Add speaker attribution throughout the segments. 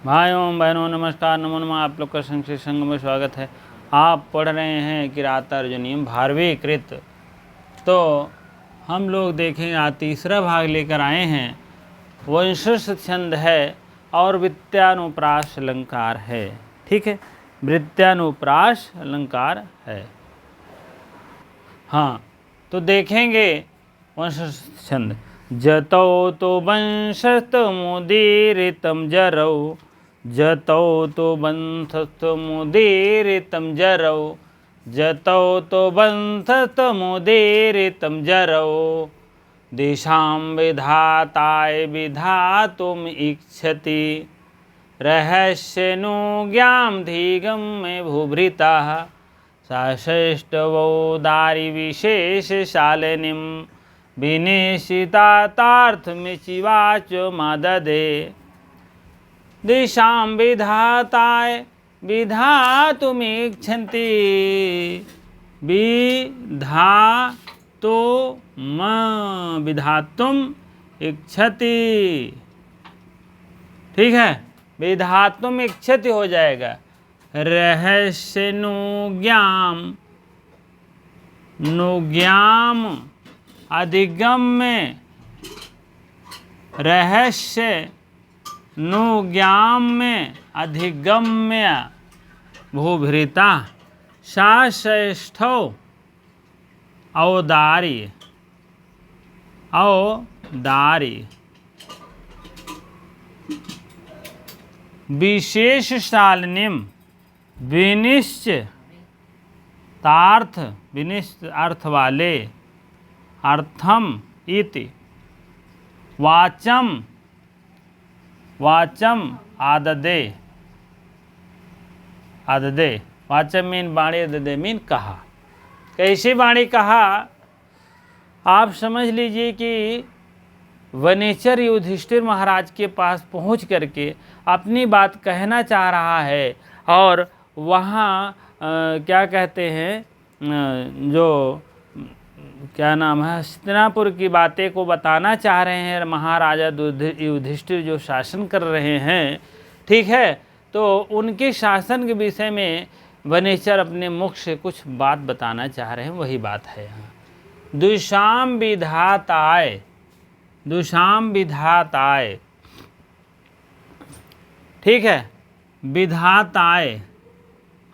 Speaker 1: भाइयों बहनों नमस्कार, नमो नमः। आप लोग का संक्षिप्त संग में स्वागत है। आप पढ़ रहे हैं किरातार्जुनीयम 12वीं कृत। तो हम लोग देखें आज तीसरा भाग लेकर आए हैं। वंशज छंद है और वृत्यानुप्रास अलंकार है। ठीक है, वृत्यानुप्रास अलंकार है। हाँ, तो देखेंगे वंशज छंद। जतौ तो वंशस्तमुदीरितं जरौ, जतौ तो वंशस्तमुदीरितं जरौ, जतौ तो वंशस्तमुदीरितं जरौ। दिशां विधाताय विधातुम् इच्छति, रहस्यनुज्ञां धीगम्य भूभृताः। साश्रेष्ठवोदारिविशेषशालिनीं विनिश्चितार्थमिचिवाच मददे। दिशां विधाताय विधातुमिच्छन्ति, विधातुम इच्छति। ठीक है, विधातुम इच्छति हो जाएगा। रहस्यनुज्ञाम, नुज्ञाम अधिगम्य, रहस्य नुज्ञाम्य अधिगम्य भूभृता। साश्रेष्ठौ औदार्य, औदार्य विशेषशालिनीं विनिश्चितार्थ, विनिश्चित अर्थ वाले, अर्थम इति वाचम, वाचम आददे, आददे वाचम मीन वाणी, आददे मीन कहा। कैसी वाणी कहा? आप समझ लीजिए कि वनेचर युधिष्ठिर महाराज के पास पहुंच करके अपनी बात कहना चाह रहा है और वहाँ क्या कहते हैं, जो क्या नाम है, हस्तिनापुर की बातें को बताना चाह रहे हैं महाराजा युधिष्ठिर जो शासन कर रहे हैं। ठीक है, तो उनके शासन के विषय में वनेचर अपने मुख से कुछ बात बताना चाह रहे हैं, वही बात है यहाँ। दुशाम विधाताय, दुशाम विधाताय, ठीक है, विधाताय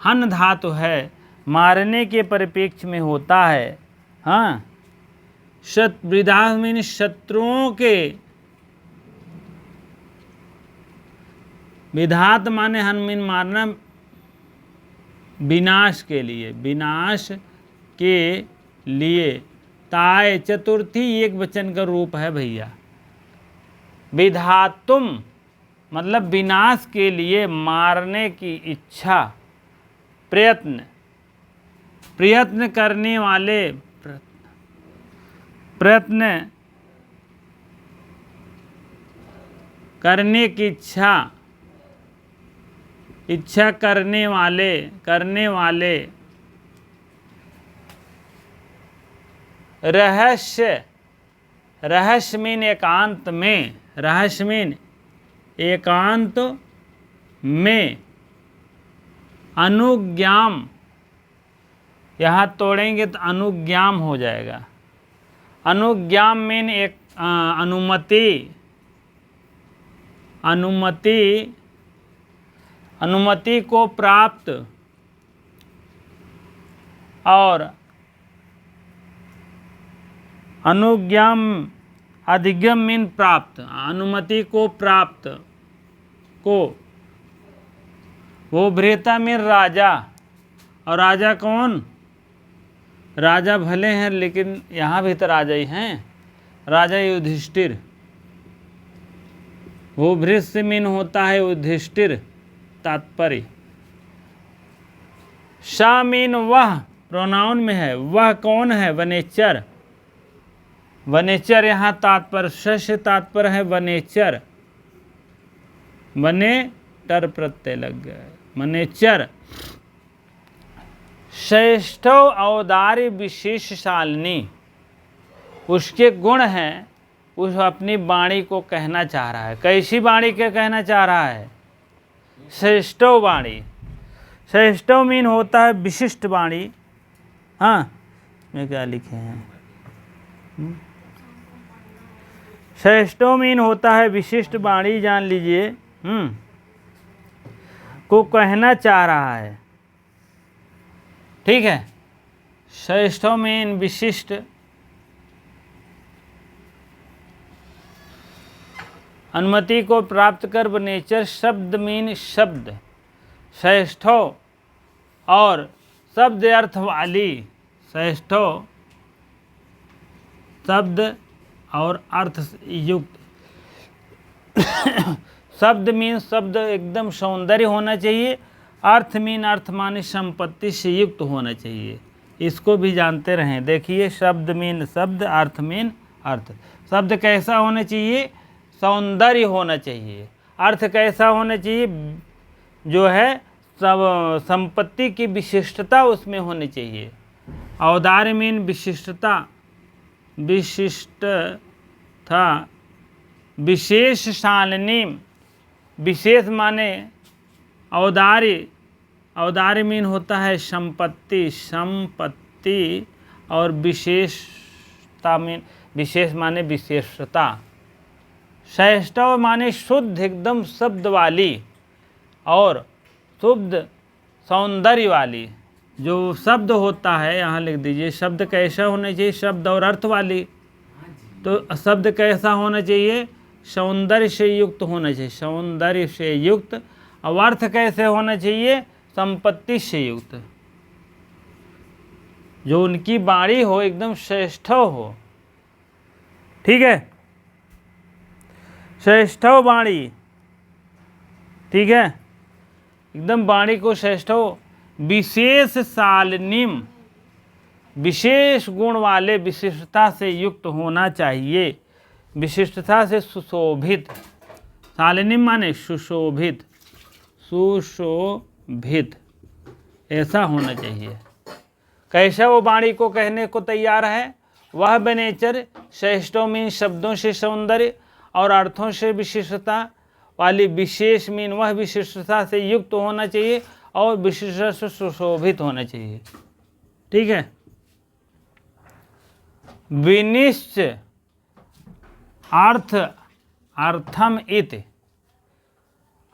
Speaker 1: हन धातु है, मारने के परिप्रेक्ष्य में होता है। हाँ, विधा मीन शत्रुओं के, विधात माने हन मीन मारना, विनाश के लिए, विनाश के लिए। ताय चतुर्थी एक वचन का रूप है भैया। विधातुम मतलब विनाश के लिए, मारने की इच्छा, प्रयत्न, प्रयत्न करने वाले, प्रयत्न करने की इच्छा, इच्छा करने वाले, करने वाले। रहस्य, रहस्य मीन एकांत में, रहस्य मीन एकांत में। अनुज्ञाम, यहाँ तोड़ेंगे तो अनुज्ञाम हो जाएगा। अनुज्ञाम मीन एक अनुमति, अनुमति, अनुमति को प्राप्त, और अनुज्ञाम अधिगम मीन प्राप्त, अनुमति को प्राप्त को। वो भृता मीन राजा, और राजा कौन? राजा भले हैं लेकिन यहाँ भी तो राजा ही हैं, राजा युधिष्ठिर। वो भृत मीन होता है युधिष्ठिर, तात्पर्य। सा मीन वह, प्रोनाउन में है, वह कौन है? वनेचर, वनेचर यहाँ तात्पर्य, से तात्पर्य है वनेचर, वने टर प्रत्यय लग गया, वनेचर। श्रेष्ठो औदार्य विशेषशालिनी, उसके गुण हैं, उस अपनी वाणी को कहना चाह रहा है। कैसी वाणी के कहना चाह रहा है? श्रेष्ठो वाणी। श्रेष्ठो मीन होता है विशिष्ट वाणी। हाँ, मैं क्या लिखे हैं, श्रेष्ठो मीन होता है विशिष्ट वाणी, जान लीजिए। को कहना चाह रहा है, ठीक है। श्रेष्ठो मीन विशिष्ट, अनुमति को प्राप्त कर नेचर। शब्द मीन शब्द, श्रेष्ठो और शब्द अर्थ वाली। श्रेष्ठो शब्द और अर्थ युक्त। शब्द मीन शब्द एकदम सौंदर्य होना चाहिए। अर्थ मीन अर्थ माने संपत्ति से युक्त होना चाहिए। इसको भी जानते रहें। देखिए, शब्द मीन शब्द, अर्थ मीन अर्थ। शब्द कैसा होना चाहिए? सौंदर्य होना चाहिए। अर्थ कैसा होना चाहिए? जो है सब संपत्ति की विशिष्टता उसमें होनी चाहिए। औदार्य मीन विशिष्टता, विशिष्टता, विशेष शालिनी। विशेष माने औदार्य। औदार्य मीन होता है संपत्ति, संपत्ति। और विशेषता मीन, विशेष माने विशेषता। श्रेष्ठ माने शुद्ध एकदम शब्द वाली और शुद्ध सौंदर्य वाली। जो शब्द होता है, यहाँ लिख दीजिए, शब्द कैसा होना चाहिए? शब्द और अर्थ वाली। तो शब्द कैसा होना चाहिए? सौंदर्य से युक्त होना चाहिए, सौंदर्य से युक्त। और अर्थ कैसे होना चाहिए? संपत्ति से युक्त। जो उनकी वाणी हो एकदम श्रेष्ठ हो, ठीक है। श्रेष्ठ वाणी, ठीक है, एकदम वाणी को श्रेष्ठ हो। विशेष शालिनीम, विशेष गुण वाले, विशिष्टता से युक्त होना चाहिए, विशिष्टता से सुशोभित। शालिनीम माने सुशोभित, सुशोभित ऐसा होना चाहिए। कैसा वो वाणी को कहने को तैयार है? वह बनेचर। श्रेष्ठों मीन शब्दों से सौंदर्य और अर्थों से विशिष्टता वाली। विशेष मीन वह विशिष्टता से युक्त होना चाहिए और विशिष्टता से सुशोभित होना चाहिए, ठीक है। विनिश्चय अर्थ, अर्थम इति,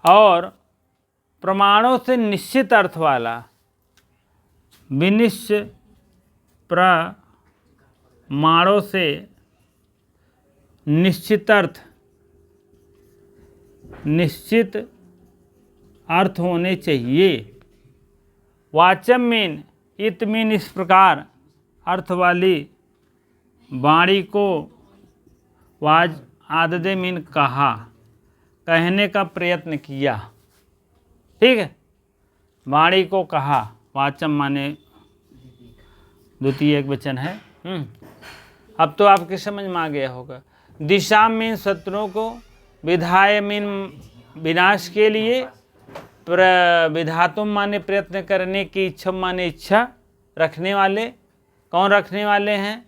Speaker 1: और प्रमाणों से निश्चित अर्थ वाला। विनिश्चय प्रमाणों से निश्चित अर्थ, निश्चित अर्थ होने चाहिए। वाचम मीन, इत मीन इस प्रकार अर्थ वाली वाणी को। वाज आददे मीन कहा, कहने का प्रयत्न किया, ठीक है। वाणी को कहा। वाचम माने द्वितीय एक वचन है। अब तो आपके समझ में आ गया होगा। दिशा मीन शत्रुओं को, विधाय मीन विनाश के लिए, विधातुम माने प्रयत्न करने की, इच्छा माने इच्छा रखने वाले। कौन रखने वाले हैं?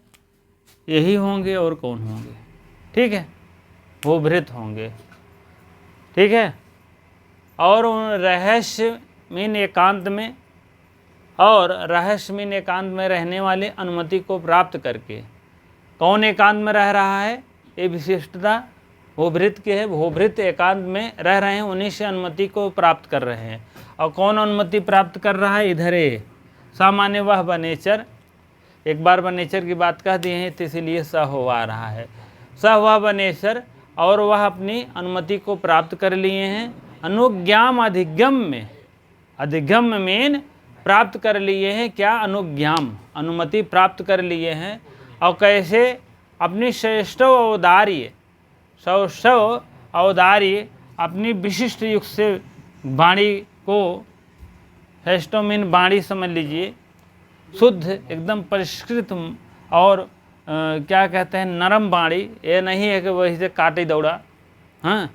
Speaker 1: यही होंगे और कौन होंगे, ठीक है, वो भृत होंगे, ठीक है। और रहस्य मीन एकांत में, और रहस्य मीन एकांत में रहने वाले, अनुमति को प्राप्त करके। कौन एकांत में रह रहा है? ये विशिष्टता भूभृत के है। भूभृत एकांत में रह रहे हैं, उन्हीं से अनुमति को प्राप्त कर रहे हैं। और कौन अनुमति प्राप्त कर रहा है? इधर है सामान्य वह बनेचर। एक बार बनेचर की बात कह दिए हैं तो इसीलिए स हो आ रहा है। स वह बनेचर, और वह अपनी अनुमति को प्राप्त कर लिए हैं। अनुज्ञाम अधिगम में, अधिगम में प्राप्त कर लिए हैं। क्या? अनुज्ञाम, अनुमति प्राप्त कर लिए हैं। और कैसे? अपनी श्रेष्ठ औदार्य, सौष्ठव औदार्य, अपनी विशिष्ट युग से वाणी को, श्रेष्ठों मीन वाणी समझ लीजिए, शुद्ध एकदम परिष्कृत और क्या कहते हैं, नरम वाणी। ये नहीं है कि वही से काटे दौड़ा, हाँ,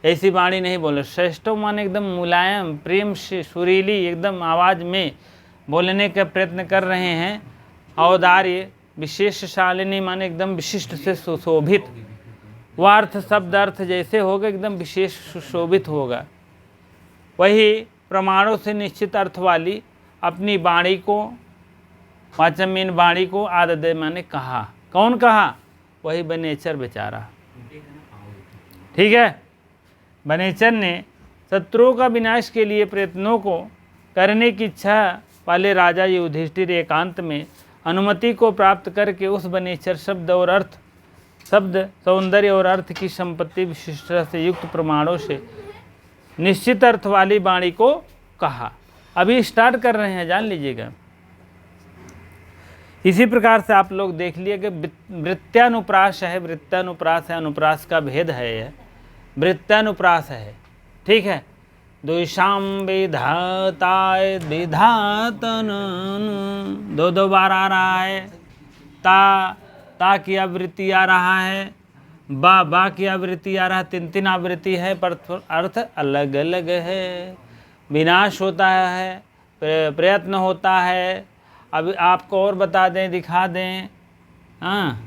Speaker 1: ऐसी वाणी नहीं बोले। श्रेष्ठों माने एकदम मुलायम, प्रेम से सुरीली एकदम आवाज़ में बोलने का प्रयत्न कर रहे हैं। औदार्य, विशेष शालिनी माने एकदम विशिष्ट से सुशोभित। वह अर्थ, शब्द अर्थ जैसे होगा एकदम विशेष सुशोभित होगा। वही प्रमाणों से निश्चित अर्थ वाली अपनी वाणी को, वाचम मीन वाणी को आददे मैंने कहा। कौन कहा? वही बनेचर बेचारा। ठीक है, बनेचर ने शत्रुओं का विनाश के लिए प्रयत्नों को करने की इच्छा वाले राजा युधिष्ठिर एकांत में अनुमति को प्राप्त करके उस बनेचर शब्द और अर्थ, शब्द सौंदर्य और अर्थ की संपत्ति विशिष्टता से युक्त प्रमाणों से निश्चित अर्थ वाली वाणी को कहा। अभी स्टार्ट कर रहे हैं, जान लीजिएगा। इसी प्रकार से आप लोग देख लिए कि वृत्त्यानुप्रास है, वृत्त्यानुप्रास है, अनुप्रास का भेद है, यह वृत्त्यानुप्रास है। ठीक है, द्विषाम विधाताय विधातन, दो बार आ रहा है। ता की आवृत्ति आ रहा है, बा की आवृत्ति आ रहा है, तीन आवृत्ति है, पर अर्थ अलग अलग है। विनाश होता है, प्रयत्न होता है। अब आपको और बता दें, दिखा दें। हाँ,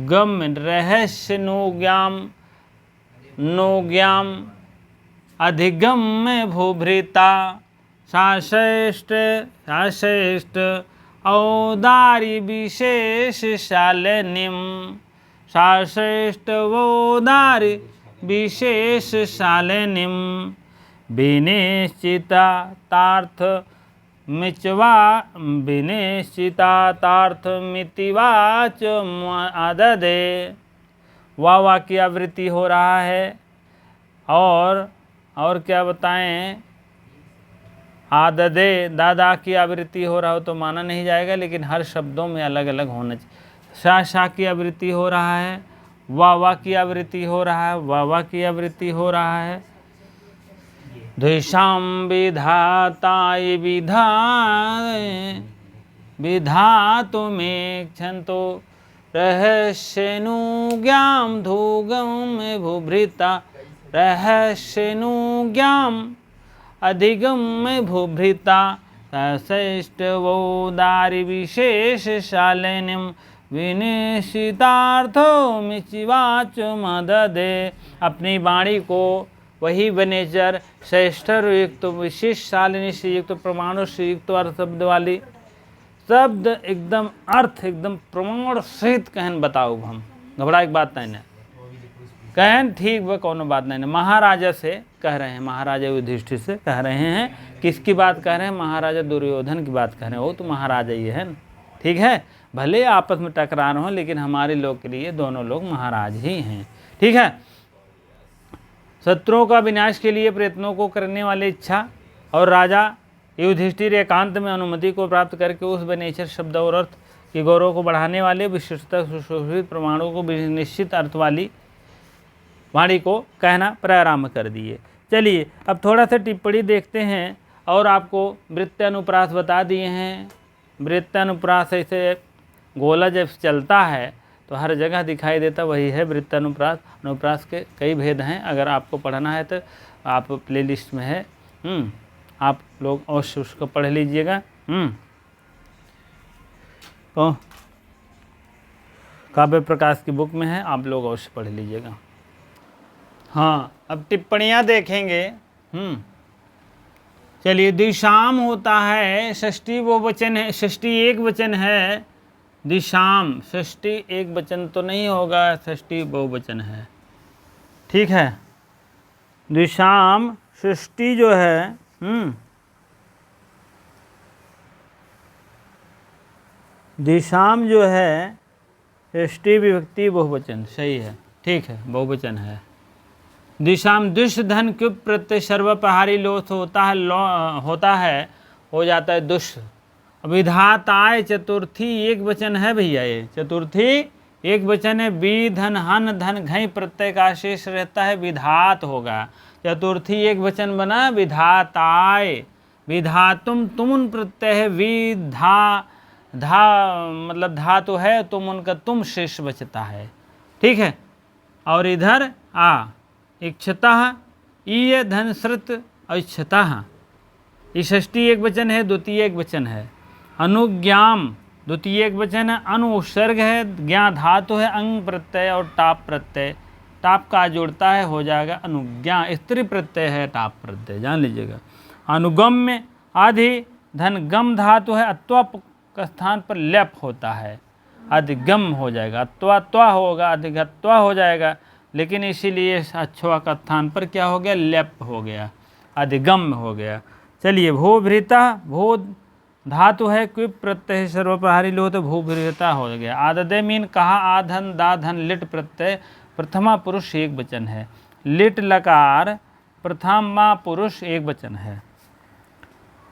Speaker 1: गम रहस्य नो ज्ञाम अधिगम में भूभृता शाश्रेष्ठ औदारी विशेष शालिनीम, शाश्रेष्ठ वोदारी विशेष शालिनीम, विनिश्चितार्थ मितिवाच आददे। वाह की आवृत्ति हो रहा है, और क्या बताएं, आददे दादा की आवृत्ति हो रहा हो तो माना नहीं जाएगा, लेकिन हर शब्दों में अलग अलग होना चाहिए। शा की आवृत्ति हो रहा है, वाह की आवृत्ति हो रहा है, वाह की आवृत्ति हो रहा है। द्विषाम विधाताय विधातु में क्षंतो रहस्यनुज्ञाम धूगम में भूभृता, रहस्यनुज्ञाम अधिगम में भूभृता श्रेष्ठ वोदारी विशेष शालिनीम, विनिश्चितार्थो मिचिवाच मददे। अपनी वाणी को वही बनेचर श्रेष्ठ युक्त विशेष शालिनी से युक्त प्रमाणों से युक्त अर्थ शब्द वाली, शब्द एकदम अर्थ एकदम प्रमाण सहित कहन बताओ। हम घबरा एक बात नहीं कहन, ठीक वह कोनो बात नहीं। महाराजा से कह रहे हैं, महाराजा युधिष्ठिर से कह रहे हैं। किसकी बात कह रहे हैं? महाराजा दुर्योधन की बात कह रहे हैं। वो तो महाराजा ही है ना, ठीक है। भले आपस में टकरार हो, लेकिन हमारे लोग के लिए दोनों लोग महाराज ही हैं, ठीक है। शत्रुओं का विनाश के लिए प्रयत्नों को करने वाले इच्छा और राजा युधिष्ठिर एकांत में अनुमति को प्राप्त करके उस बनेचर शब्द और अर्थ के गौरव को बढ़ाने वाले विशिष्टता सुशोभित प्रमाणों को निश्चित अर्थ वाली वाणी को कहना प्रारंभ कर दिए। चलिए अब थोड़ा सा टिप्पणी देखते हैं, और आपको वृत्त्यानुप्रास बता दिए हैं। वृत्त्यानुप्रास ऐसे गोला जब चलता है तो हर जगह दिखाई देता, वही है वृत्तानुप्रास। अनुप्रास के कई भेद हैं, अगर आपको पढ़ना है तो आप प्लेलिस्ट में है, आप लोग अवश्य उसको पढ़ लीजिएगा। तो काव्य प्रकाश की बुक में है, आप लोग अवश्य पढ़ लीजिएगा। हाँ, अब टिप्पणियाँ देखेंगे। चलिए, दिशाम होता है, षष्ठी वो वचन है, षष्ठी एक वचन है। दिशाम षष्ठी एक वचन तो नहीं होगा, षष्ठी बहुवचन है, ठीक है। दिशाम षष्ठी जो है, दिशाम जो है षष्ठी विभक्ति बहुवचन, सही है, ठीक है, बहुवचन है। दिशाम दुष्ट धन क्युप प्रत्यय सर्वप्रहारी लोथ होता है, हो जाता है दुष्ट। विधाताय चतुर्थी एक वचन है भैया, ये चतुर्थी एक वचन है। बी धन हन धन घई प्रत्यय का शेष रहता है, विधात होगा। चतुर्थी एक वचन बना, विधाताय। विधातुम तुम प्रत्यय है, विधा धा मतलब धातु है, तुम उनका तुम शेष बचता है, ठीक है। और इधर आ इक्षतः ईय धन श्रुत इक्षतः, ये षष्ठी एक वचन है, द्वितीय एक वचन है। अनुज्ञाम द्वितीय एक वचन है, अनु उपसर्ग है, ज्ञा धातु है, अंग प्रत्यय और टाप प्रत्यय। टाप का जोड़ता है, हो जाएगा अनुज्ञा। स्त्री प्रत्यय है टाप प्रत्यय, जान लीजिएगा। अनुगम में आधि धन गम धातु है, अत्वा का स्थान पर लेप होता है, अधिगम हो जाएगा। अत्वा त्वा होगा, अधिगत्वा हो जाएगा, लेकिन इसीलिए अक्षवा का स्थान पर क्या हो गया, लेप हो गया, अधिगम हो गया। चलिए, भूभृता, भू धातु है, क्विप प्रत्यय सर्वप्रहारी लो तो भूभृता हो गया। आददे मीन कहा, आधन दाधन लिट प्रत्यय प्रथमा पुरुष एक वचन है, लिट लकार प्रथमा पुरुष एक वचन है।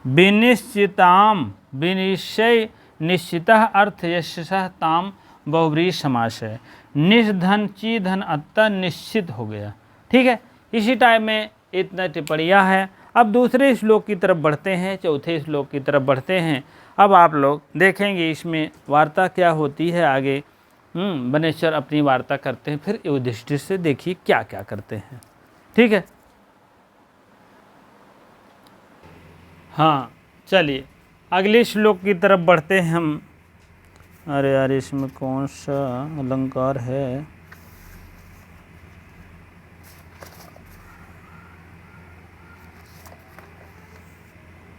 Speaker 1: विनिश्चिताम, विनिश्चय निश्चितः अर्थ यशः ताम बहुव्रीहि समास है। निधन ची धन अत्ता निश्चित हो गया। ठीक है, इसी टाइप में इतना टिप्पणियाँ है। अब दूसरे श्लोक की तरफ बढ़ते हैं, चौथे श्लोक की तरफ बढ़ते हैं। अब आप लोग देखेंगे इसमें वार्ता क्या होती है आगे। बनेश्वर अपनी वार्ता करते हैं, फिर युधिष्ठिर से देखिए क्या क्या करते हैं। ठीक है, हाँ चलिए अगले श्लोक की तरफ बढ़ते हैं हम। अरे यार, इसमें कौन सा अलंकार है?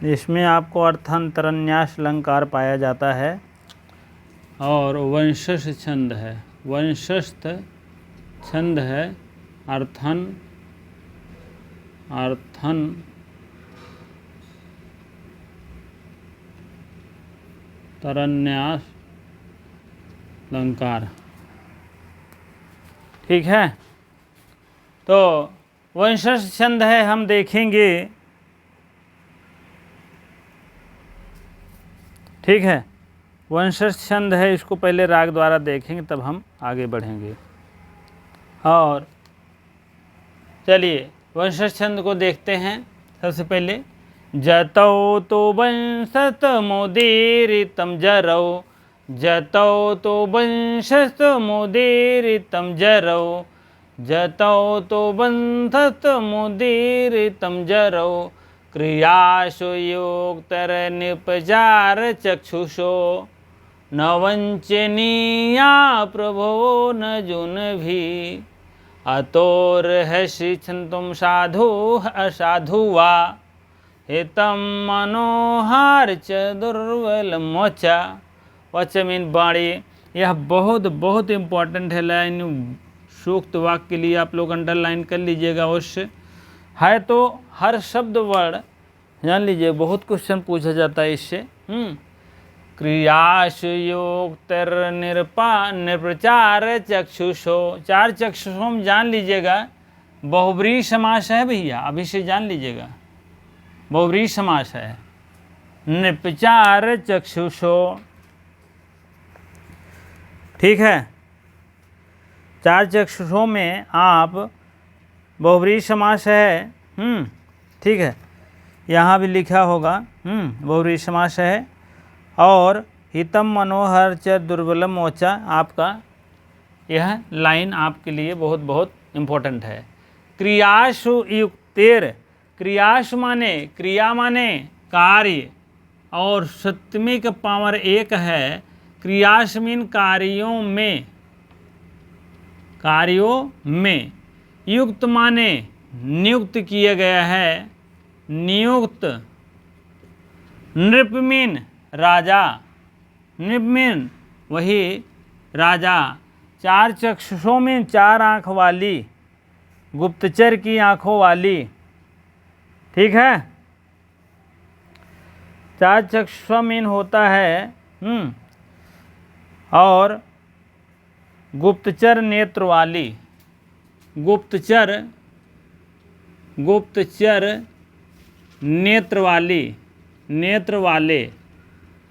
Speaker 1: इसमें आपको अर्थांतरन्यास अलंकार पाया जाता है और वंशस्थ छंद है, वंशस्थ छंद है, अर्थन तरन्यास अलंकार। ठीक है, तो वंशस्थ छंद है, हम देखेंगे। ठीक है, वंशस्थ छंद है, इसको पहले राग द्वारा देखेंगे तब हम आगे बढ़ेंगे। और चलिए वंशस्थ छंद को देखते हैं। सबसे पहले जतौ तो वंशत मोदीरितम जरौ, जतौ तो वंशत मोदीरितम जरौ, जतौ तो वंशत मोदीरितम जरौ, क्रियासु योक्तर निपचार चक्षुषो, न वंचनीया प्रभो न जुन भी, अतोर्हसि छन्तुं साधु असाधु वा, हितम मनोहार च दुर्बल मोचा। वच मीन बाणी, यह बहुत बहुत इम्पोर्टेंट है। लाइन सूक्त वाक्य के लिए आप लोग अंडरलाइन कर लीजिएगा। अवश्य है तो हर शब्द वर्ड जान लीजिए, बहुत क्वेश्चन पूछा जाता है इससे। क्रियासु योक्तर निप्रचार चक्षुषो, चार चक्षुषों में जान लीजिएगा बहुव्रीहि समास है भैया, अभी से जान लीजिएगा बहुव्रीहि समास है। निप्रचार चक्षुषो, ठीक है, चार चक्षुषों में आप बहुव्रीहि समास है। ठीक है, यहाँ भी लिखा होगा बहुव्रीहि समास है। और हितम मनोहर च दुर्बलम मोचा, आपका यह लाइन आपके लिए बहुत बहुत इम्पोर्टेंट है। क्रियासु युक्तेर, क्रियासु माने क्रिया माने कार्य, और सप्तमी का पावर एक है। क्रियासु मीन कार्यों में, कार्यों में। युक्त माने नियुक्त किया गया है, नियुक्त। नृप मीन राजा, नृप मीन वही राजा। चार चक्षुषों में चार आँख वाली, गुप्तचर की आँखों वाली। ठीक है, चार चक्षुषों मीन होता है और गुप्तचर नेत्र वाली, गुप्तचर, गुप्तचर नेत्र वाली, नेत्र वाले।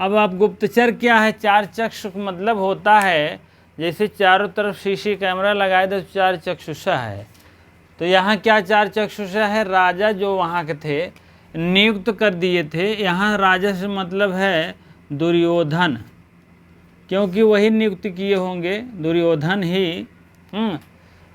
Speaker 1: अब आप गुप्तचर क्या है? चार चक्षु मतलब होता है जैसे चारों तरफ सीसी कैमरा लगाए तो चार चक्षुषा है। तो यहाँ क्या चार चक्षुषा है? राजा जो वहाँ के थे नियुक्त कर दिए थे। यहाँ राजा से मतलब है दुर्योधन, क्योंकि वही नियुक्त किए होंगे, दुर्योधन ही,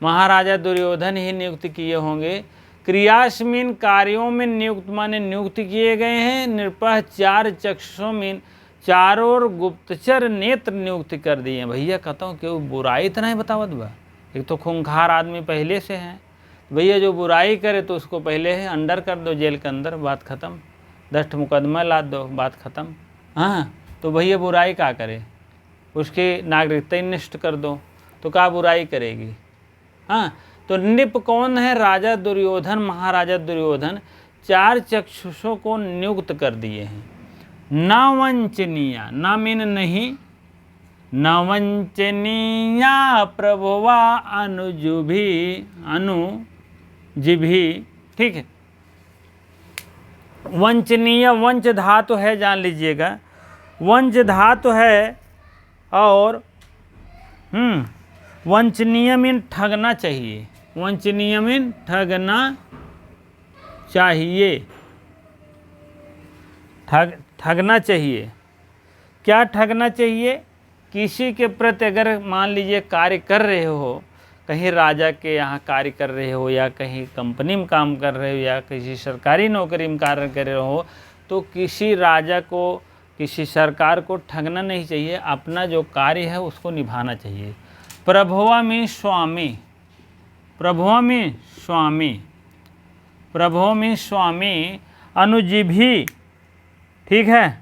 Speaker 1: महाराजा दुर्योधन ही नियुक्त किए होंगे। क्रियास्मिन कार्यों में नियुक्त माने नियुक्त किए गए हैं। नृपः चार चक्षुषों में चारों गुप्तचर नेत्र नियुक्त कर दिए। भैया कहता हूँ क्यों बुराई इतना ही बतावत बा, एक तो खूंखार आदमी पहले से है, भैया जो बुराई करे तो उसको पहले है अंडर कर दो, जेल के अंदर, बात ख़त्म, 10 मुकदमा ला दो, बात ख़त्म। हाँ, तो भैया बुराई क्या करे, उसकी नागरिकता ही नष्ट कर दो, तो क्या बुराई करेगी। हाँ, तो नृप कौन है, राजा दुर्योधन, महाराजा दुर्योधन 4 चक्षुषों को नियुक्त कर दिए हैं। न वंचनीय, न मीन नहीं, न वंचनीया प्रभुवा अनुजिभी, ठीक है। वंचनीय, वंच धातु है, जान लीजिएगा, वंच धातु है, और वंचनीय मीन ठगना चाहिए, वंचनीय मीन ठगना चाहिए, ठगना चाहिए। क्या ठगना चाहिए, किसी के प्रति अगर मान लीजिए कार्य कर रहे हो, कहीं राजा के यहाँ कार्य कर रहे हो, या कहीं कंपनी में काम कर रहे हो, या किसी सरकारी नौकरी में कार्य कर रहे हो, तो किसी राजा को, किसी सरकार को ठगना नहीं चाहिए, अपना जो कार्य है उसको निभाना चाहिए। प्रभुवा में स्वामी, प्रभुवा में स्वामी, प्रभुवा में स्वामी, अनुजीभी, ठीक है,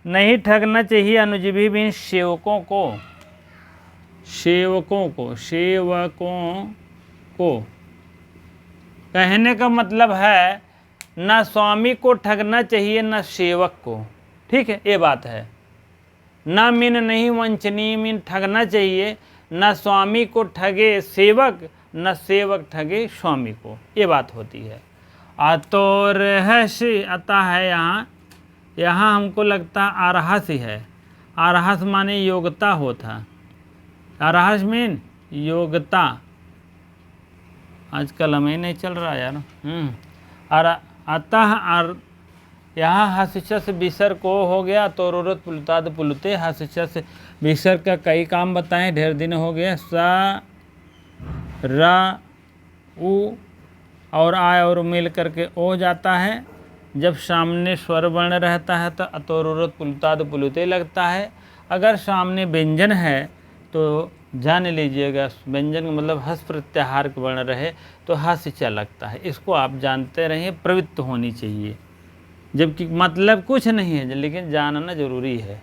Speaker 1: नहीं ठगना चाहिए अनुजीभी भी सेवकों को, सेवकों को, सेवकों को। कहने का मतलब है न स्वामी को ठगना चाहिए न सेवक को, ठीक है, ये बात है। न मीन नहीं, वंचनीय मीन ठगना चाहिए, न स्वामी को ठगे सेवक, न सेवक ठगे स्वामी को, ये बात होती है। तो रहस्य आता है यहाँ हमको लगता आरहस है, आरहस माने योग्यता होता, आरहस मीन योग्यता, आजकल हमें नहीं चल रहा यार। अतः यहाँ हसिचस विसर को हो गया, तो रोरत पुलताद पुलते, हसिचस विसर का कई काम बताएं, ढेर दिन हो गया। सा रा उ और आय और मिल करके ओ जाता है, जब सामने स्वर वर्ण रहता है तो अतोरुरत पुलताद पुलुते लगता है। अगर सामने व्यंजन है तो जान लीजिएगा व्यंजन का मतलब हस प्रत्याहार का वर्ण रहे तो हसिचा लगता है, इसको आप जानते रहिए, प्रवृत्त होनी चाहिए, जबकि मतलब कुछ नहीं है, लेकिन जानना जरूरी है,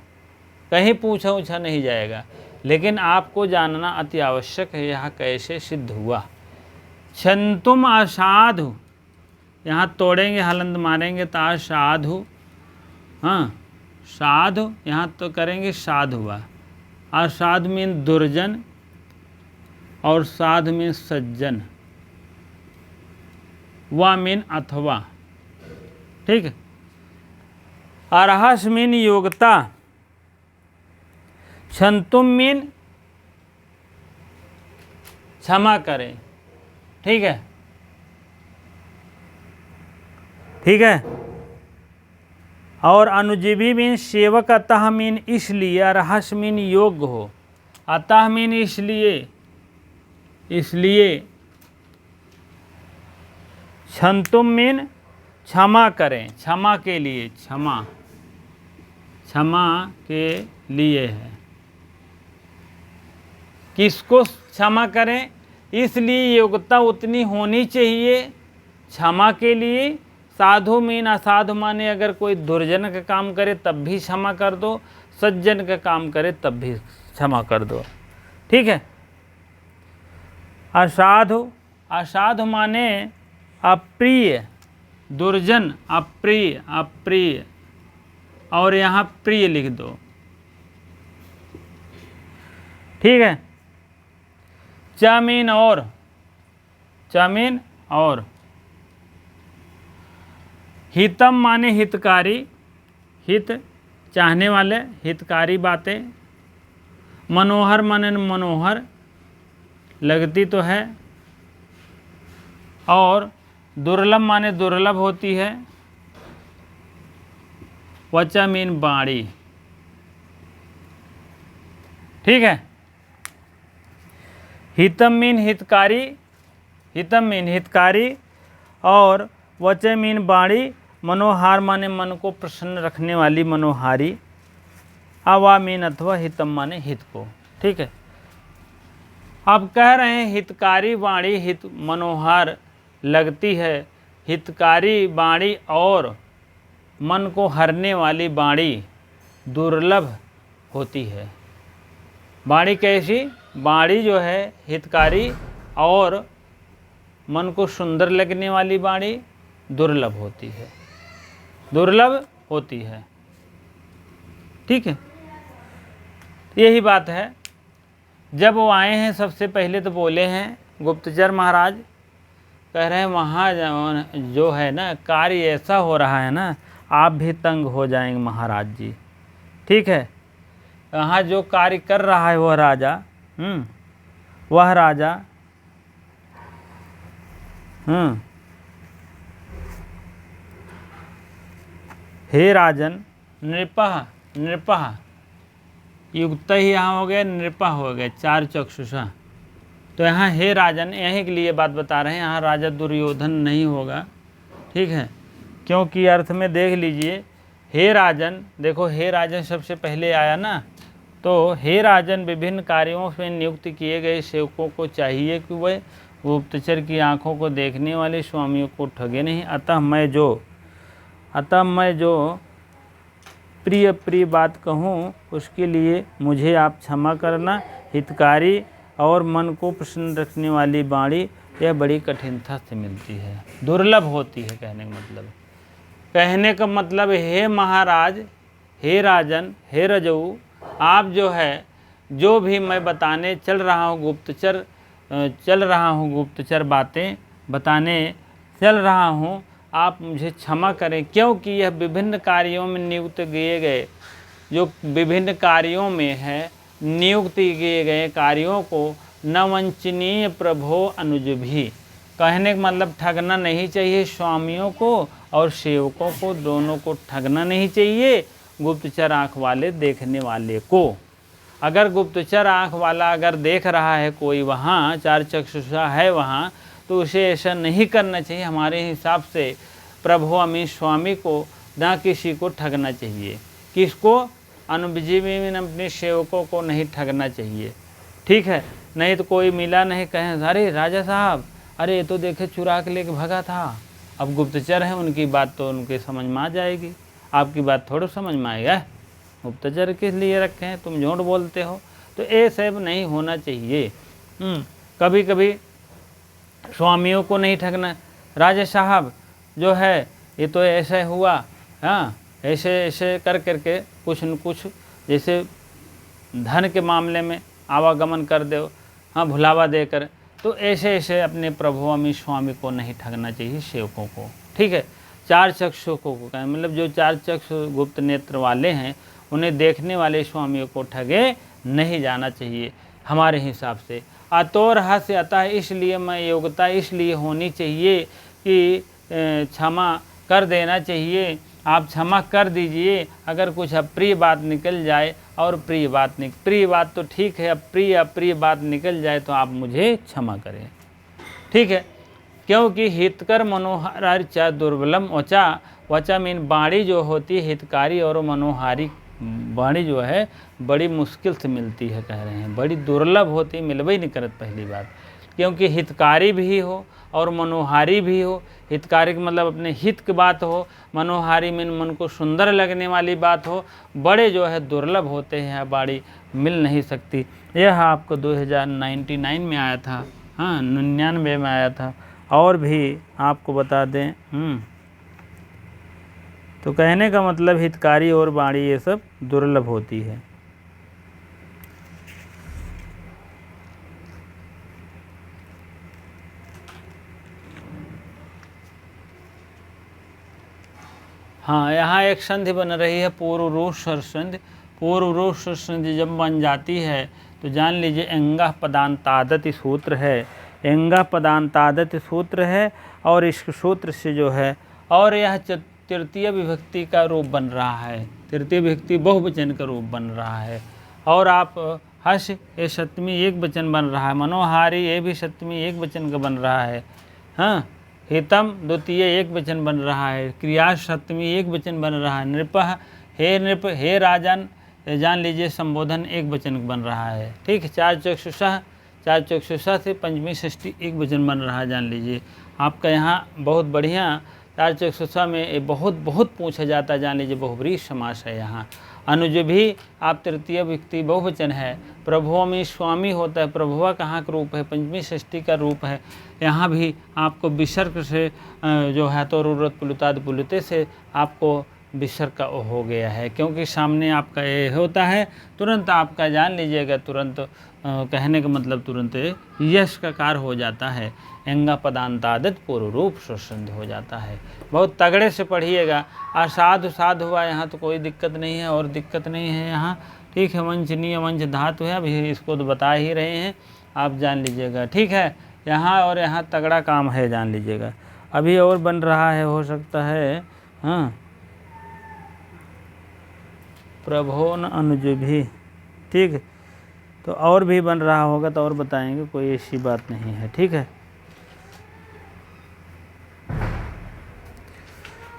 Speaker 1: कहीं पूछा उछा नहीं जाएगा, लेकिन आपको जानना अति आवश्यक है। यह कैसे सिद्ध हुआ। छंतुम असाधु, यहाँ तोड़ेंगे हलंद मारेंगे तो असाधु, हाँ साधु, यहाँ तो करेंगे साधु हुआ। असाधु मीन दुर्जन और साधु मीन सज्जन, वा मीन अथवा, ठीक है। अरहस मीन योग्यता, क्षंतुम मीन क्षमा करें, ठीक है, ठीक है। और अनुजीवी मीन सेवक, अतः मीन इसलिए, अरहस मीन योग्य हो, अतः मीन इसलिए, इसलिए। क्षंतुम मीन क्षमा करें, क्षमा के लिए, क्षमा, क्षमा के लिए है। किसको क्षमा करें, इसलिए योग्यता उतनी होनी चाहिए क्षमा के लिए। साधु मीन असाधु माने अगर कोई दुर्जन का काम करे तब भी क्षमा कर दो, सज्जन का काम करे तब भी क्षमा कर दो, ठीक है। असाधु, असाधु माने अप्रिय, दुर्जन अप्रिय, अप्रिय, और यहाँ प्रिय लिख दो, ठीक है। चामीन और, चामीन और। हितम माने हितकारी, हित चाहने वाले, हितकारी बातें। मनोहर माने मनोहर, लगती तो है। और दुर्लभ माने दुर्लभ होती है। वचा मीन बाणी, ठीक है। हितम मीन हितकारी, हितम मीन हितकारी, और वच मीन बाणी। मनोहार माने मन को प्रसन्न रखने वाली, मनोहारी। अवा मीन अथवा हितम माने हित को, ठीक है। अब कह रहे हैं हितकारी वाणी हित मनोहर लगती है, हितकारी वाणी और मन को हरने वाली वाणी दुर्लभ होती है। वाणी कैसी? वाणी जो है हितकारी और मन को सुंदर लगने वाली वाणी दुर्लभ होती है, दुर्लभ होती है। ठीक है, यही बात है। जब वो आए हैं सबसे पहले तो बोले हैं गुप्तचर महाराज, कह रहे हैं वहाँ जो है ना कार्य ऐसा हो रहा है ना, आप भी तंग हो जाएंगे महाराज जी। ठीक है, यहाँ जो कार्य कर रहा है वह राजा हे राजन, नृपः युक्त ही यहाँ हो गया, नृपः हो गया, चार चक्षुषा। तो यहाँ हे राजन, यहीं के लिए बात बता रहे हैं, यहाँ राजा दुर्योधन नहीं होगा। ठीक है, क्योंकि अर्थ में देख लीजिए, हे राजन, देखो हे राजन सबसे पहले आया ना, तो हे राजन विभिन्न कार्यों में नियुक्त किए गए सेवकों को चाहिए कि वह गुप्तचर की आंखों को देखने वाले स्वामियों को ठगे नहीं। अतः मैं जो प्रिय बात कहूँ उसके लिए मुझे आप क्षमा करना। हितकारी और मन को प्रसन्न रखने वाली वाणी यह बड़ी कठिनता से मिलती है, दुर्लभ होती है। कहने का मतलब हे महाराज, हे राजन, हे रजऊ, आप जो है जो भी मैं बताने चल रहा हूँ गुप्तचर बातें बताने चल रहा हूँ, आप मुझे क्षमा करें, क्योंकि यह विभिन्न कार्यों में नियुक्त किए गए, जो विभिन्न कार्यों में है नियुक्त किए गए कार्यों को न वंचनीय प्रभो अनुज भी। कहने का मतलब ठगना नहीं चाहिए, स्वामियों को और सेवकों को दोनों को ठगना नहीं चाहिए। गुप्तचर आँख वाले देखने वाले को, अगर गुप्तचर आँख वाला अगर देख रहा है कोई वहाँ चार चक्षुषा है वहाँ, तो उसे ऐसा नहीं करना चाहिए। हमारे हिसाब से प्रभु अमीर स्वामी को ना किसी को ठगना चाहिए। किसको? अनुजीवी में अपने सेवकों को नहीं ठगना चाहिए। ठीक है, नहीं तो कोई मिला नहीं कहें अरे राजा साहब, अरे ये तो देखे चुरा के लेके भगा था। अब गुप्तचर है, उनकी बात तो उनके समझ में आ जाएगी, आपकी बात थोड़ा समझ में आएगा। गुप्तचर किस लिए रखे हैं, तुम झूठ बोलते हो। तो ये सब नहीं होना चाहिए। कभी कभी स्वामियों को नहीं ठगना। राजा साहब जो है ये तो ऐसा हुआ, हाँ ऐसे ऐसे कर करके कुछ न कुछ, जैसे धन के मामले में आवागमन कर दो, हाँ भुलावा देकर, तो ऐसे ऐसे अपने प्रभु अमीर स्वामी को नहीं ठगना चाहिए, सेवकों को। ठीक है, चार चक्षुओं को कहें, मतलब जो चार चक्षु गुप्त नेत्र वाले हैं उन्हें देखने वाले स्वामियों को ठगे नहीं जाना चाहिए हमारे हिसाब से। अतोरहस्य अतः इसलिए मैं योग्यता इसलिए होनी चाहिए कि क्षमा कर देना चाहिए, आप क्षमा कर दीजिए। अगर कुछ अप्रिय बात निकल जाए और प्रिय बात तो ठीक है, अप्रिय बात निकल जाए तो आप मुझे क्षमा करें। ठीक है, क्योंकि हितकर मनोहार च दुर्बलम वचा मीन वाणी जो होती है हितकारी और मनोहारी वाणी जो है बड़ी मुश्किल से मिलती है, कह रहे हैं बड़ी दुर्लभ होती, मिलवे ही नहीं करत पहली बात। क्योंकि हितकारी भी हो और मनोहारी भी हो। हितकारी का मतलब अपने हित की बात हो, मनोहारी में मन को सुंदर लगने वाली बात हो, बड़े जो है दुर्लभ होते हैं, वाणी मिल नहीं सकती। यह आपको 2099 में आया था, हाँ 99 में आया था। और भी आपको बता दें, तो कहने का मतलब हितकारी और वाणी ये सब दुर्लभ होती है। हाँ, यहाँ एक संधि बन रही है पूर्वरूप संधि। पूर्वरूप संधि जब बन जाती है तो जान लीजिए एंगा पदांतादति सूत्र है, एंगा पदांतादति सूत्र है। और इस सूत्र से जो है, और यह तृतीय विभक्ति का रूप बन रहा है, तृतीय विभक्ति बहुवचन का रूप बन रहा है। और आप हर्ष ये सप्तमी एक वचन बन रहा है, मनोहारी ये भी सप्तमी एक वचन का बन रहा है, हाँ हितम द्वितीय एक वचन बन रहा है, क्रिया सप्तमी एक वचन बन रहा है, नृपः नृप हे राजन जान लीजिए संबोधन एक वचन बन रहा है। ठीक है, चार चक्षुषः चार चक्षुषा से पंचमी षष्ठी एक वचन बन रहा है, जान लीजिए। आपका यहाँ बहुत बढ़िया चार चक्षुषा में ये बहुत पूछा जाता है, जान लीजिए। बहुब्रीहि समास है यहाँ। अनुज भी आप तृतीय व्यक्ति बहुवचन है। प्रभुओं में स्वामी होता है, प्रभुआ कहाँ का रूप है, पंचमी षष्ठी का रूप है। यहाँ भी आपको विसर्ग से जो है तो रूरत पुलुताद पुलुते से आपको विसर्ग का हो गया है, क्योंकि सामने आपका ये होता है, तुरंत आपका जान लीजिएगा, तुरंत कहने का मतलब तुरंत यश का कार हो जाता है। एंगा पदांतादित पूर्व रूप स्वसंध हो जाता है। बहुत तगड़े से पढ़िएगा। असाधु साधु हुआ, यहाँ तो कोई दिक्कत नहीं है और दिक्कत नहीं है यहाँ, ठीक है। वंचनीय वंच धातु है, अभी इसको तो बता ही रहे हैं, आप जान लीजिएगा, ठीक है। यहाँ और यहाँ तगड़ा काम है, जान लीजिएगा। अभी और बन रहा है, हो सकता है, हाँ, प्रभो न अनुज भी, ठीक है। तो और भी बन रहा होगा तो और बताएंगे, कोई ऐसी बात नहीं है, ठीक है।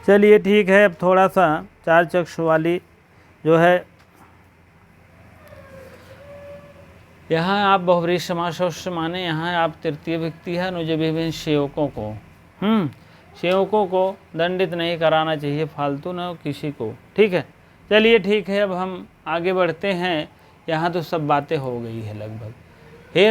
Speaker 1: चलिए ठीक है। अब थोड़ा सा चार चक्षु वाली जो है, यहाँ आप बहुब्रीहि समास से माने, यहाँ आप तृतीय व्यक्ति है। अनुज भी सेवकों को, सेवकों को दंडित नहीं कराना चाहिए फालतू, न किसी को, ठीक है। चलिए ठीक है, अब हम आगे बढ़ते हैं। यहाँ तो सब बातें हो गई है लगभग। हे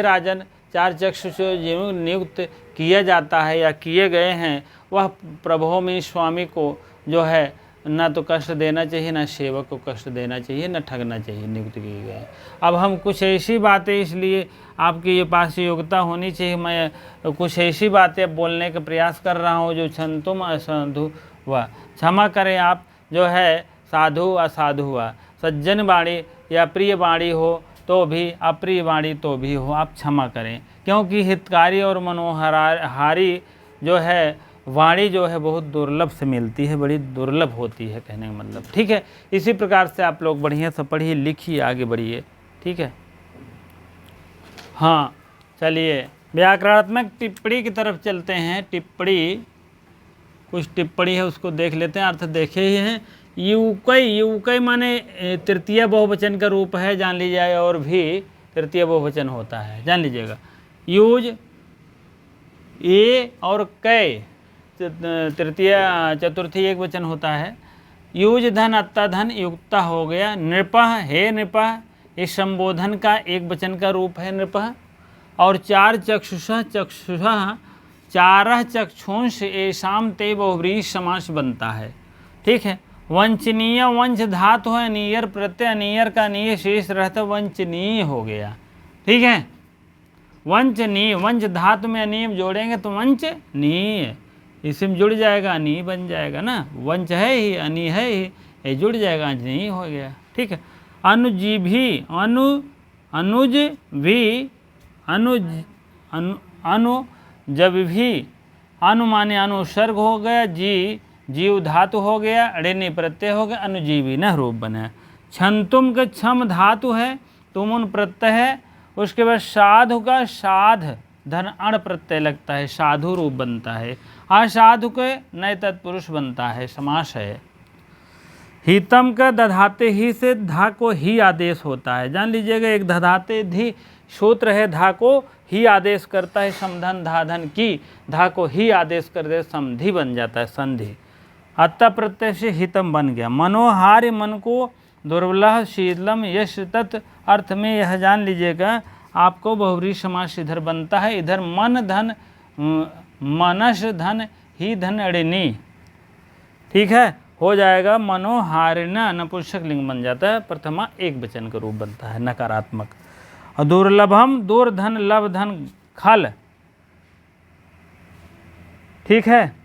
Speaker 1: राजन, चार चक्षु से जो नियुक्त किया जाता है या किए गए हैं, वह प्रभुओं में स्वामी को जो है न तो कष्ट देना चाहिए, न सेवक को कष्ट देना चाहिए, न ठगना चाहिए, नियुक्त किए गए। अब हम कुछ ऐसी बातें, इसलिए आपके ये पास योग्यता होनी चाहिए, मैं कुछ ऐसी बातें बोलने का प्रयास कर रहा हूँ जो छंतुम असाधु हुआ, क्षमा करें आप, जो है साधु असाधु हुआ, सज्जन वाणी या प्रिय वाणी हो तो भी, अप्रिय वाणी तो भी हो, आप क्षमा करें। क्योंकि हितकारी और मनोहारी जो है वाणी जो है बहुत दुर्लभ से मिलती है, बड़ी दुर्लभ होती है, कहने का मतलब, ठीक है। इसी प्रकार से आप लोग बढ़िया से पढ़िए, लिखिए, आगे बढ़िए, ठीक है। हाँ, चलिए व्याकरणात्मक टिप्पणी की तरफ चलते हैं। टिप्पणी, कुछ टिप्पणी है उसको देख लेते हैं, अर्थ देखे ही हैं। युकई माने तृतीय बहुवचन का रूप है, जान लीजिए, और भी तृतीय बहुवचन होता है, जान लीजिएगा। यूज ए और कै तृतीय चतुर्थी एक वचन होता है। यूज धन अत्ता धन युक्ता हो गया। नृपः, हे नृपः, इस संबोधन का एक वचन का रूप है नृपः। और चार चक्षुषः, चारह चक्षुंष ऐसाम ते बहुब्रीहि समास बनता है, ठीक है। वंचनीय, वंच धातु है, नियर प्रत्यय, अनियर का निय शेष रहता, वंचनीय हो गया, ठीक है। वंचनीय, वंच धातु में अनियम जोड़ेंगे तो वंचनीय, इसमें जुड़ जाएगा, अनी बन जाएगा ना, वंच है ही, अनी है ही, ये जुड़ जाएगा, अनी हो गया, ठीक है। अनुजी भी, अनुज भी, अनु जब भी, अनु माने अनुसर्ग हो गया, जीव धातु हो गया, ऋणी प्रत्यय हो गया, अनुजीवी न रूप बना। छंतुम का छम धातु है, तुमुन प्रत्यय है, उसके बाद साधु का साध धन अण प्रत्यय लगता है, साधु रूप बनता है। असाधु के नए तत्पुरुष बनता है, समास है। हितम का दधाते ही से धा को ही आदेश होता है, जान लीजिएगा। एक दधाते धी सूत्र है, धा को ही आदेश करता है, समधन धाधन की, धा को ही आदेश कर दे, समधि बन जाता है, संधि। अत्ता प्रत्यय से हितम बन गया। मनोहार्य, मन को दुर्लभ, शीतलम, यश तत् अर्थ में यह जान लीजिएगा, आपको बहुब्रीहि समास इधर बनता है। इधर मन धन, मनस धन ही धन ऋणी, ठीक है, हो जाएगा। मनोहारिणा नपुंसक लिंग बन जाता है, प्रथमा एक वचन का रूप बनता है, नकारात्मक। और दुर्लभम, दूर धन लभ धन खल, ठीक है।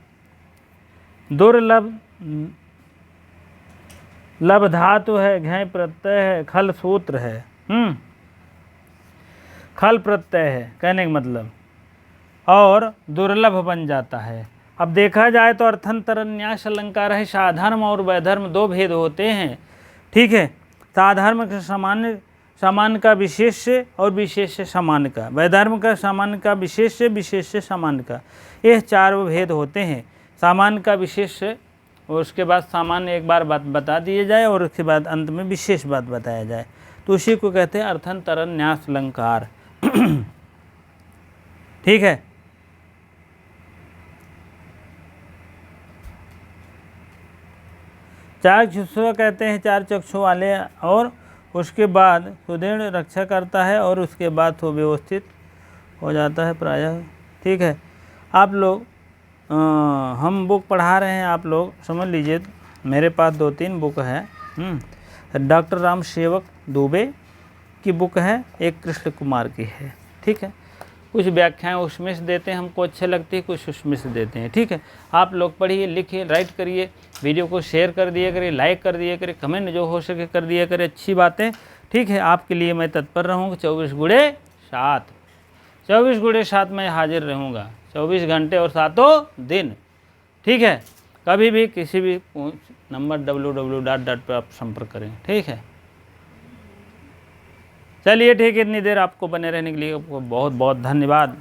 Speaker 1: दुर्लभ, लभ धातु है, घय प्रत्यय है, खल सूत्र है, खल प्रत्यय है, कहने का मतलब, और दुर्लभ बन जाता है। अब देखा जाए तो अर्थांतर न्यास अलंकार है। साधर्म और वैधर्म दो भेद होते हैं, ठीक है। साधर्म का सामान्य का विशेष से और विशेष से सामान्य का, वैधर्म का सामान्य का विशेष से, विशेष से सामान्य का, ये चार भेद होते हैं। सामान्य का विशेष से, और उसके बाद सामान्य एक बार बात बता दिए जाए और उसके बाद अंत में विशेष बात बताया जाए, तो उसी को कहते हैं अर्थांतर न्यास अलंकार। ठीक है। चार चक्षुआ कहते हैं चार चक्षु वाले, और उसके बाद सुदृढ़ रक्षा करता है और उसके बाद सुव्यवस्थित हो जाता है प्रायः। ठीक है, आप लोग हम बुक पढ़ा रहे हैं, आप लोग समझ लीजिए। मेरे पास 2-3 बुक है। डॉक्टर राम सेवक दुबे की बुक है, एक कृष्ण कुमार की है। ठीक है, कुछ व्याख्याएं उसमें से देते हैं, हमको अच्छे लगती है, कुछ उसमें से देते हैं। ठीक है, आप लोग पढ़िए, लिखिए, राइट करिए, वीडियो को शेयर कर दिया करिए, लाइक कर दिया करिए, कमेंट जो हो सके कर दिया करिए, अच्छी बातें। ठीक है, आपके लिए मैं तत्पर रहूँगा। 24x7 24x7 मैं हाजिर रहूँगा, 24 घंटे और 7 दिन। ठीक है, कभी भी किसी भी नंबर www. पर आप संपर्क करें। ठीक है, चलिए ठीक है, इतनी देर आपको बने रहने के लिए आपको बहुत बहुत धन्यवाद।